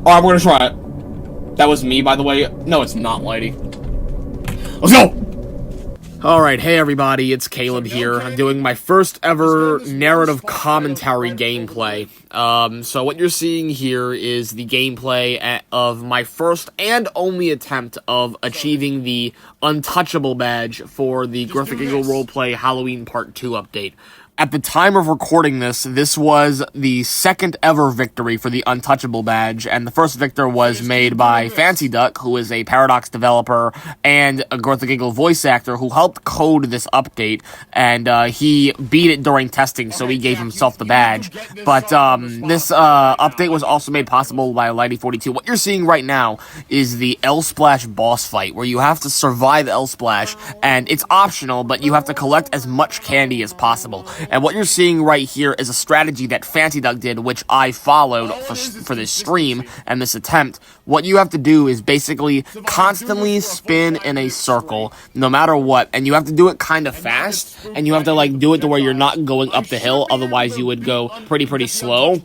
Alright, we're gonna try it. That was me, by the way. No, it's not, lady. Let's go! Alright, hey everybody, it's Caleb here. I'm doing my first ever narrative commentary gameplay. So what you're seeing here is the gameplay of my first and only attempt of achieving the Untouchable badge for the Growth Of Giggle Roleplay Halloween Part 2 update. At the time of recording this was the second ever victory for the Untouchable badge, and the first victor was made by Fancy Duck, who is a Paradox developer and a Growth Of Giggle voice actor who helped code this update, and he beat it during testing, so he gave himself the badge. But this update was also made possible by Lighty42. What you're seeing right now is the L-Splash boss fight, where you have to survive L-Splash, and it's optional, but you have to collect as much candy as possible. And what you're seeing right here is a strategy that Fancy Duck did, which I followed for this stream and this attempt. What you have to do is basically constantly spin in a circle, no matter what, and you have to do it kind of fast, and you have to, like, do it to where you're not going up the hill, otherwise you would go pretty slow.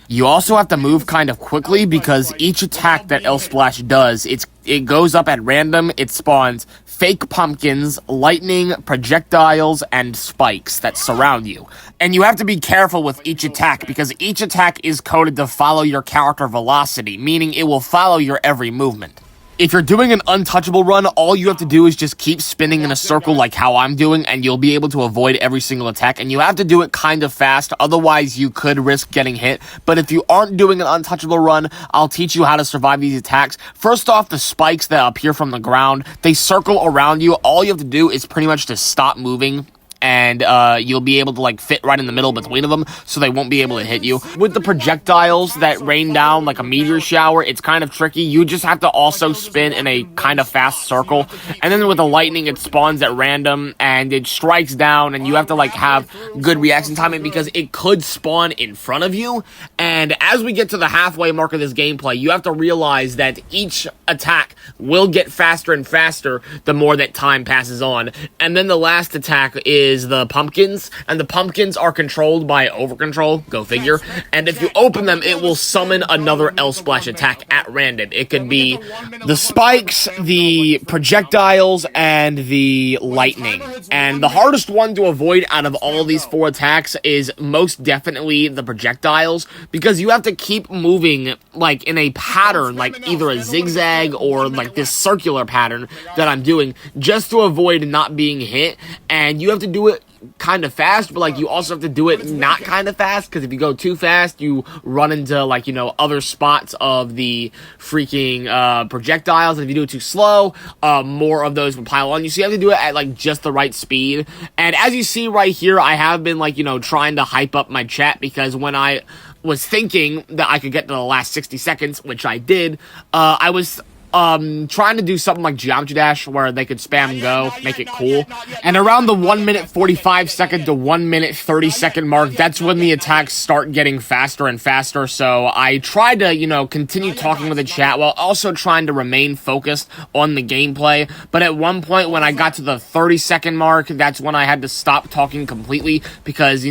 You also have to move kind of quickly, because each attack that L-Splash does, it goes up at random, it spawns fake pumpkins, lightning, projectiles, and spikes that surround you. And you have to be careful with each attack, because each attack is coded to follow your character velocity, meaning it will follow your every movement. If you're doing an Untouchable run, all you have to do is just keep spinning in a circle like how I'm doing, and you'll be able to avoid every single attack, and you have to do it kind of fast, otherwise you could risk getting hit. But if you aren't doing an Untouchable run, I'll teach you how to survive these attacks. First off, the spikes that appear from the ground, they circle around you. All you have to do is pretty much just stop moving, and you'll be able to, like, fit right in the middle between them, so they won't be able to hit you. With the projectiles that rain down like a meteor shower, it's kind of tricky. You just have to also spin in a kind of fast circle, and then with the lightning, it spawns at random, and it strikes down, and you have to, like, have good reaction timing, because it could spawn in front of you. And as we get to the halfway mark of this gameplay, you have to realize that each attack will get faster and faster the more that time passes on. And then the last attack is the pumpkins, and the pumpkins are controlled by Overcontrol, go figure, and if you open them, it will summon another L-Splash attack at random. It could be the spikes, the projectiles, and the lightning. And the hardest one to avoid out of all these four attacks is most definitely the projectiles, because you have to keep moving, like, in a pattern, like either a zigzag or like this circular pattern that I'm doing, just to avoid not being hit. And you have to do it kind of fast, but, like, you also have to do it not kind of fast, because if you go too fast, you run into, like, you know, other spots of the freaking projectiles. And if you do it too slow, more of those will pile on you. So you have to do it at, like, just the right speed. And as you see right here, I have been, like, you know, trying to hype up my chat, because when I was thinking that I could get to the last 60 seconds, which I did, I was trying to do something like Geometry Dash, where they could spam and go, make it cool. And around the 1 minute 45 second to 1 minute 30 second mark, that's when the attacks start getting faster and faster. So I tried to, you know, continue talking with the chat while also trying to remain focused on the gameplay. But at one point, when I got to the 30 second mark, that's when I had to stop talking completely, because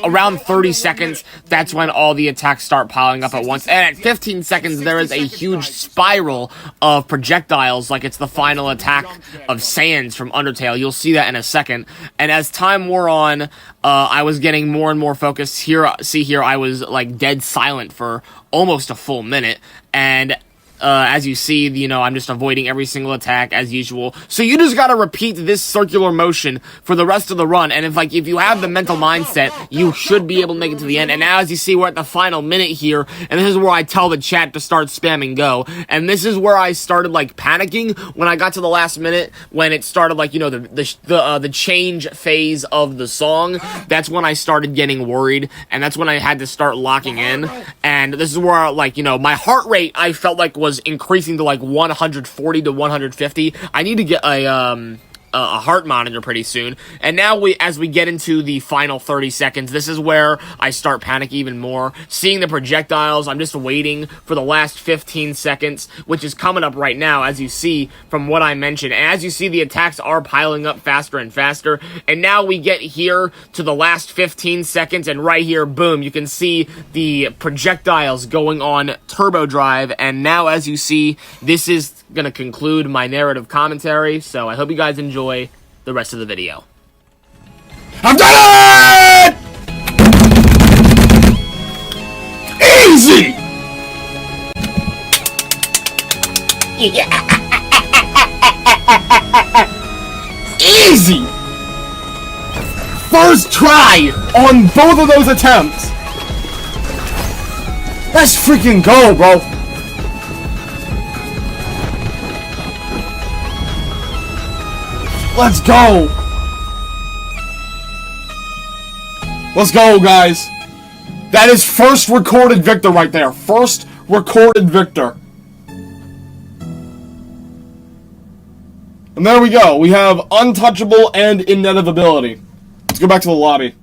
around 30 seconds, that's when all the attacks start piling up at once. And at 15 seconds, there is a huge spiral of projectiles, like it's the final attack of Sans from Undertale. You'll see that in a second. And as time wore on, I was getting more and more focused. Here, see here, I was, like, dead silent for almost a full minute. And as you see, you know, I'm just avoiding every single attack as usual. So you just gotta repeat this circular motion for the rest of the run, and if you have the mental mindset, you should be able to make it to the end. And now, as you see, we're at the final minute here, and this is where I tell the chat to start spamming go. And this is where I started, like, panicking when I got to the last minute, when it started, like, you know, the change phase of the song. That's when I started getting worried, and that's when I had to start locking in. And this is where, like, you know, my heart rate, I felt like, was increasing to, like, 140 to 150. I need to get a a heart monitor pretty soon. And now as we get into the final 30 seconds, this is where I start panicking even more. Seeing the projectiles, I'm just waiting for the last 15 seconds, which is coming up right now, as you see from what I mentioned. And as you see, the attacks are piling up faster and faster. And now we get here to the last 15 seconds, and right here, boom, you can see the projectiles going on turbo drive. And now, as you see, this is going to conclude my narrative commentary, so I hope you guys enjoy the rest of the video. I've done it! Easy! Easy! First try on both of those attempts. Let's freaking go, bro. Let's go. Let's go, guys. That is first recorded victor right there. First recorded victor. And there we go. We have Untouchable and Inevitability. Let's go back to the lobby.